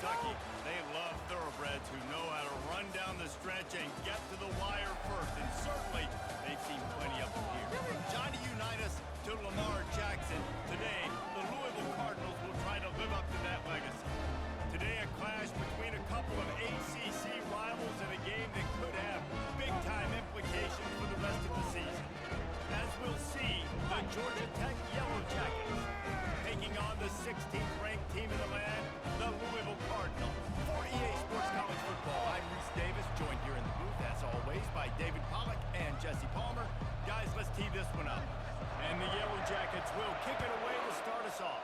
Kentucky, they love thoroughbreds who know how to run down the stretch and get to the wire first, and certainly they've seen plenty of them here. From Johnny Unitas to Lamar Jackson, today the Louisville Cardinals will try to live up to that legacy. Today a clash between a couple of ACC rivals in a game that could have big-time implications for the rest of the season. As we'll see, the Georgia Tech Yellow Jackets taking on the 16th ranked team in the land, the Louisville Cardinals. For EA Sports College Football, I'm Reese Davis, joined here in the booth, as always, by David Pollack and Jesse Palmer. Guys, let's tee this one up. And the Yellow Jackets will kick it away to start us off.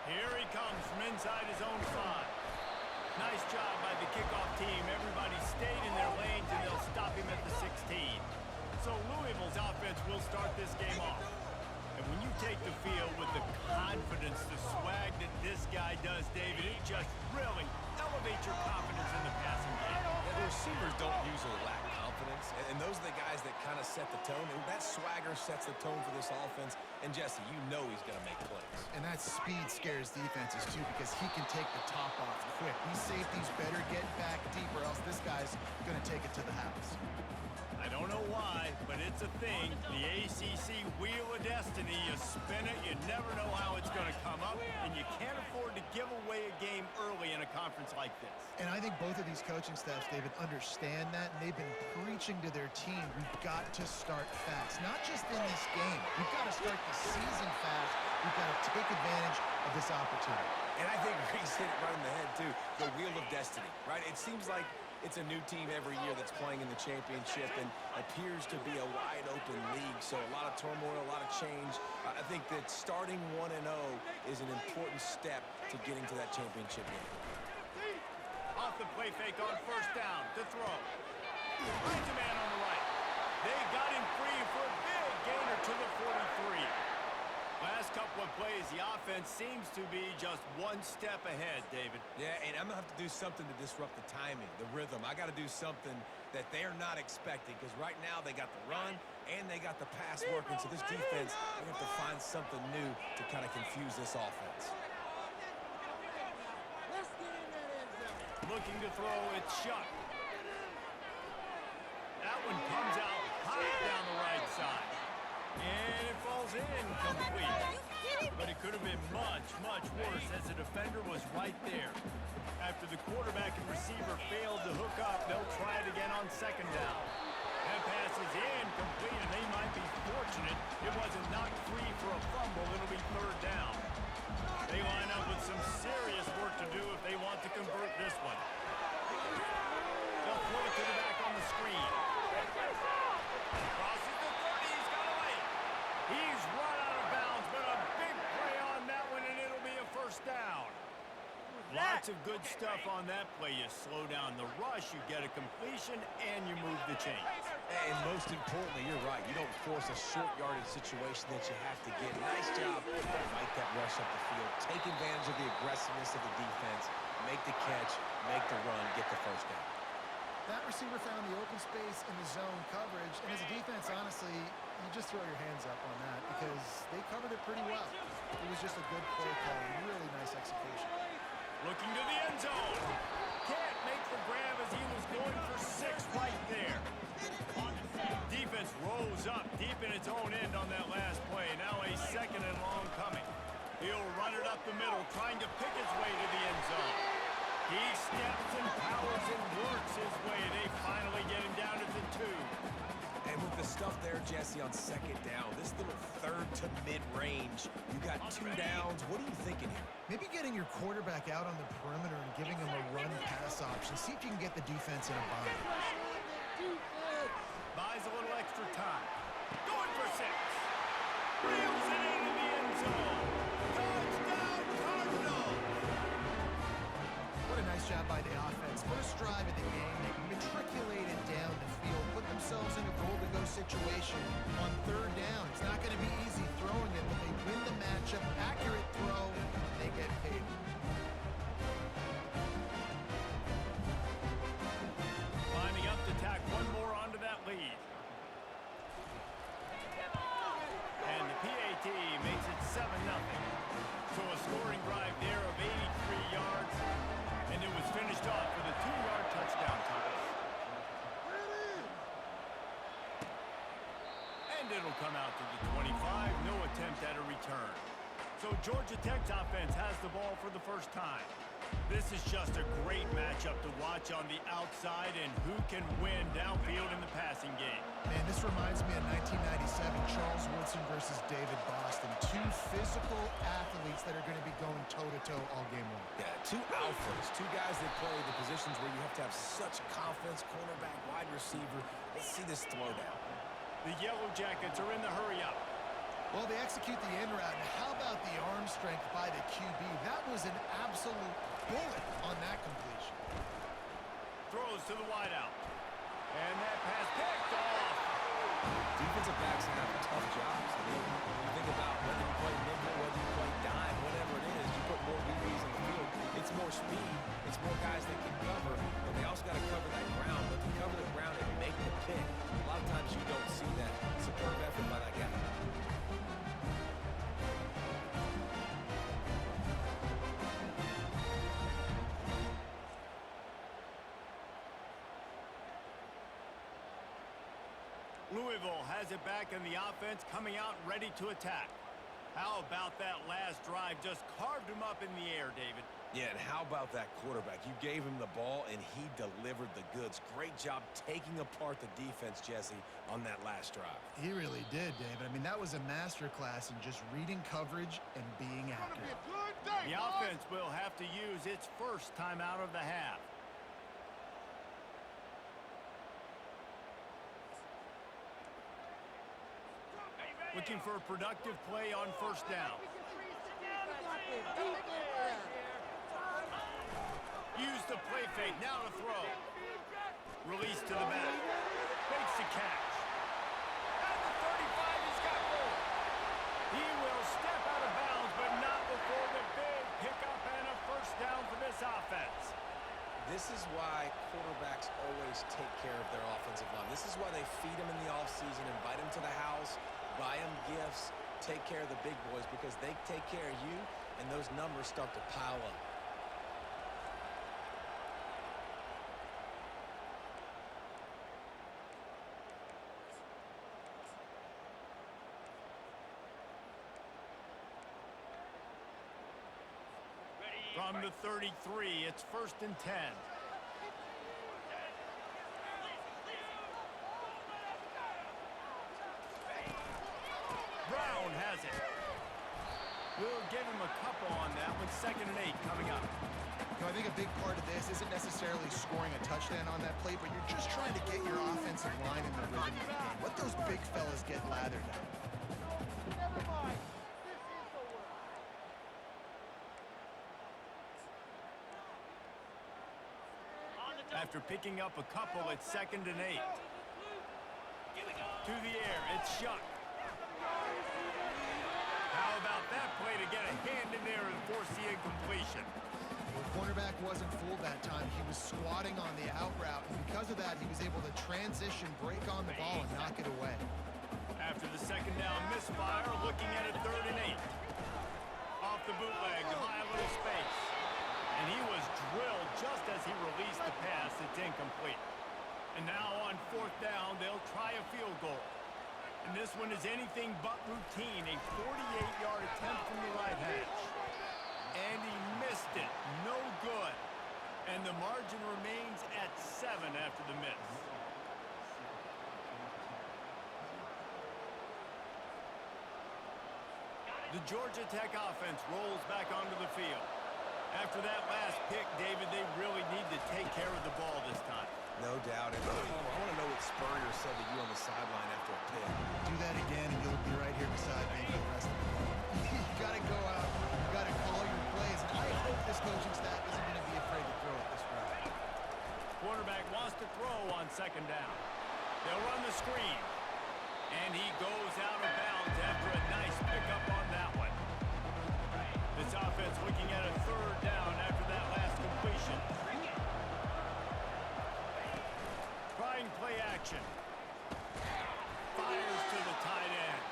Here he comes from inside his own 5. Nice job by the kickoff team. Everybody stayed in their lanes, and they'll stop him at the 16. So Louisville's offense will start this game off. And when you take the field with the confidence, the swag that this guy does, David, it just really elevates your confidence in the passing game. Yeah, the receivers don't usually lack confidence, and those are the guys that kind of set the tone. And that swagger sets the tone for this offense. And Jesse, you know he's going to make plays. And that speed scares defenses too, because he can take the top off quick. These safeties better get back deep, or else this guy's going to take it to the house. I don't know why, but it's a thing. The ACC Wheel of Destiny, you spin it, you never know how it's going to come up, and you can't afford to give away a game early in a conference like this. And I think both of these coaching staffs, David, understand that, and they've been preaching to their team, we've got to start fast. Not just in this game. We've got to start the season fast. We've got to take advantage of this opportunity. And I think Reese hit it right in the head, too. The Wheel of Destiny, right? It seems like it's a new team every year that's playing in the championship and appears to be a wide-open league. So a lot of turmoil, a lot of change. I think that starting 1-0 is an important step to getting to that championship game. Off the play fake on first down to throw. Finds a man on the right. They got him free for a big gainer to the 43. Last couple of plays, the offense seems to be just one step ahead, David. Yeah, and I'm going to have to do something to disrupt the timing, the rhythm. I got to do something that they're not expecting, because right now they got the run and they got the pass working. So this defense, they have to find something new to kind of confuse this offense. Looking to throw, it's shut. That one comes out high down the right side. And it falls in complete. But it could have been much, much worse, as the defender was right there. After the quarterback and receiver failed to hook up, they'll try it again on second down. That pass is incomplete, and they might be fortunate it wasn't knocked free for a fumble. It'll be third down. They line up with some serious work to do if they want to convert this one. They'll throw it to the back on the screen. Crosses the 30, he's got away. He's run out of bounds, but a big play on that one, and it'll be a first down. Lots of good stuff on that play. You slow down the rush, you get a completion, and you move the chains. And most importantly, you're right. You don't force a short yardage situation that you have to get. Nice job to fight that rush up the field. Take advantage of the aggressiveness of the defense. Make the catch, make the run, get the first down. That receiver found the open space in the zone coverage, and as a defense, honestly, you just throw your hands up on that because they covered it pretty well. It was just a good play call, really nice execution. Looking to the end zone. Can't make the grab as he was going for 6 right there. Defense rolls up deep in its own end on that last play. Now a second and long coming. He'll run it up the middle, trying to pick his way to the end zone. He steps and powers and works his way. They finally get him down to the 2. And with the stuff there, Jesse, on second down, this little third to mid-range, you got 2 downs. What are you thinking here? Maybe getting your quarterback out on the perimeter and giving him a run-pass option. See if you can get the defense in a bind. Buys a little extra time. Going for 6. Reels it into the end zone. Touchdown, Cardinals! What a nice job by the offense. First drive of the game, they matriculated down the field, put themselves in a goal-to-go situation on third down. It's not going to be easy throwing it, but they win the matchup. Accurate throw, they get paid. Lining up to tack one more onto that lead. And the PAT makes it 7-0. So a scoring drive there will come out to the 25. No attempt at a return. So Georgia Tech's offense has the ball for the first time. This is just a great matchup to watch on the outside and who can win downfield in the passing game. Man, this reminds me of 1997, Charles Woodson versus David Boston. Two physical athletes that are going to be going toe-to-toe all game long. Yeah, two alphas, two guys that play the positions where you have to have such confidence, cornerback, wide receiver. Let's see this throwdown. The Yellow Jackets are in the hurry-up. Well, they execute the in route, and how about the arm strength by the QB? That was an absolute bullet on that completion. Throws to the wideout. And that pass picked off. Defensive backs have tough jobs. I mean, you think about whether you play nickel, whether you play dime, whatever it is, you put more DBs in the field. It's more speed. It's more guys that can cover, but they also got to cover that ground. But to cover the ground and make the pick, a lot of times you don't see that. Superb effort by that guy. Louisville has it back in the offense, coming out ready to attack. How about that last drive? Just carved him up in the air, David. Yeah, and how about that quarterback? You gave him the ball, and he delivered the goods. Great job taking apart the defense, Jesse, on that last drive. He really did, David. I mean, that was a masterclass in just reading coverage and being accurate. The offense will have to use its first time out of the half. Looking for a productive play on first down. Use the play fake, now to throw. Release to the back. Makes the catch. At the 35, he's got more. He will step out of bounds, but not before the big pickup and a first down for this offense. This is why quarterbacks always take care of their offensive line. This is why they feed them in the offseason, invite them to the house, buy them gifts, take care of the big boys, because they take care of you, and those numbers start to pile up. From the 33, it's 1st and 10. Brown has it. We'll give him a couple on that one. 2nd and 8 coming up. You know, I think a big part of this isn't necessarily scoring a touchdown on that play, but you're just trying to get your offensive line in the rhythm of the game. Let those big fellas get lathered up. After picking up a couple, it's 2nd and 8. To the air, it's Shuck. How about that play to get a hand in there and force the incompletion? The cornerback wasn't fooled that time. He was squatting on the out route, and because of that, he was able to transition, break on the ball, and knock it away. After the 2nd down misfire, looking at a 3rd and 8. Off the bootleg to buy a little space. And he was drilled just as he released the pass. It's incomplete. And now on 4th down, they'll try a field goal. And this one is anything but routine. A 48-yard attempt from the right hash. And he missed it. No good. And the margin remains at 7 after the miss. The Georgia Tech offense rolls back onto the field. After that last pick, David, they really need to take care of the ball this time. No doubt. And I want to know what Spurrier said to you on the sideline after a pick. Do that again, and you'll be right here beside me for the rest of the game. You got to go out. You got to call your plays. And I hope this coaching staff isn't going to be afraid to throw it this route. Quarterback wants to throw on 2nd down. They'll run the screen. And he goes out of bounds after a nice pickup on that one. This offense looking at a 3rd down after that last completion. Trying play action. Fires to the tight end.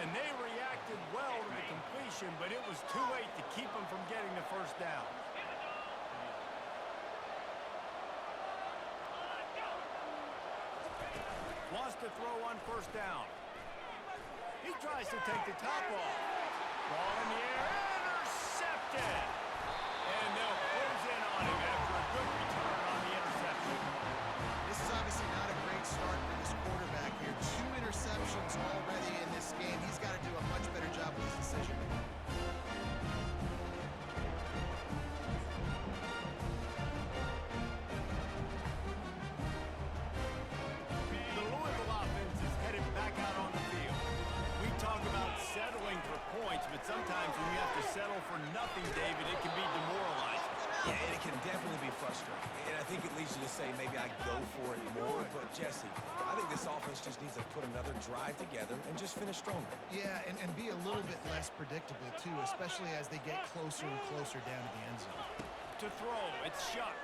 And they reacted well to the completion, but it was too late to keep them from getting the 1st down. Wants to throw on 1st down. He tries to take the top off. Ball in the air, intercepted. And they'll close in on him after a good return on the interception. This is obviously not a great start for this quarterback here. 2 interceptions already in this game. He's got to do a much better job with his decision making. The Louisville offense is headed back out on the field. We talk about settling for points, but sometimes when you have to settle for nothing, David, it can be demoralizing. Yeah, and it can definitely be frustrating. And I think it leads you to say maybe I go for it more. But, Jesse, I think this offense just needs to put another drive together and just finish stronger. Yeah, and be a little bit less predictable, too, especially as they get closer and closer down to the end zone. To throw, it's Shuck.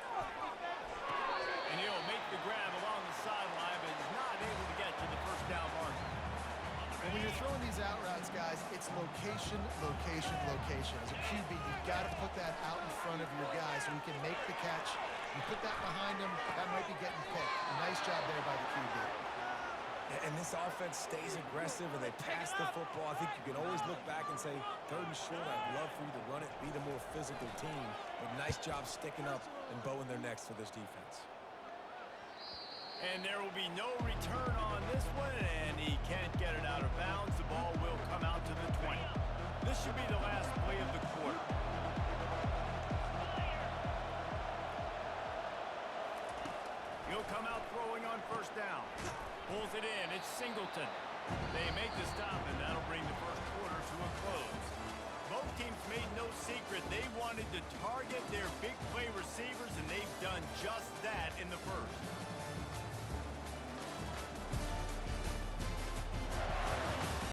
And he'll make the grab along the sideline, but is not able to get to the first down marker. And when you're throwing these out routes, guys, it's location, location, location. As a QB, you've got to put that out in front of your guy so he can make the catch. You put that behind him, that might be getting picked. Nice job there by the QB. And this offense stays aggressive and they pass the football. I think you can always look back and say, 3rd and short, I'd love for you to run it, be the more physical team. But nice job sticking up and bowing their necks for this defense. And there will be no return on this one, and he can't get it out of bounds. The ball will come out to the 20. This should be the last play of the quarter. He'll come out throwing on first down. Pulls it in. It's Singleton. They make the stop, and that'll bring the first quarter to a close. Both teams made no secret they wanted to target their big play receivers, and they've done just that in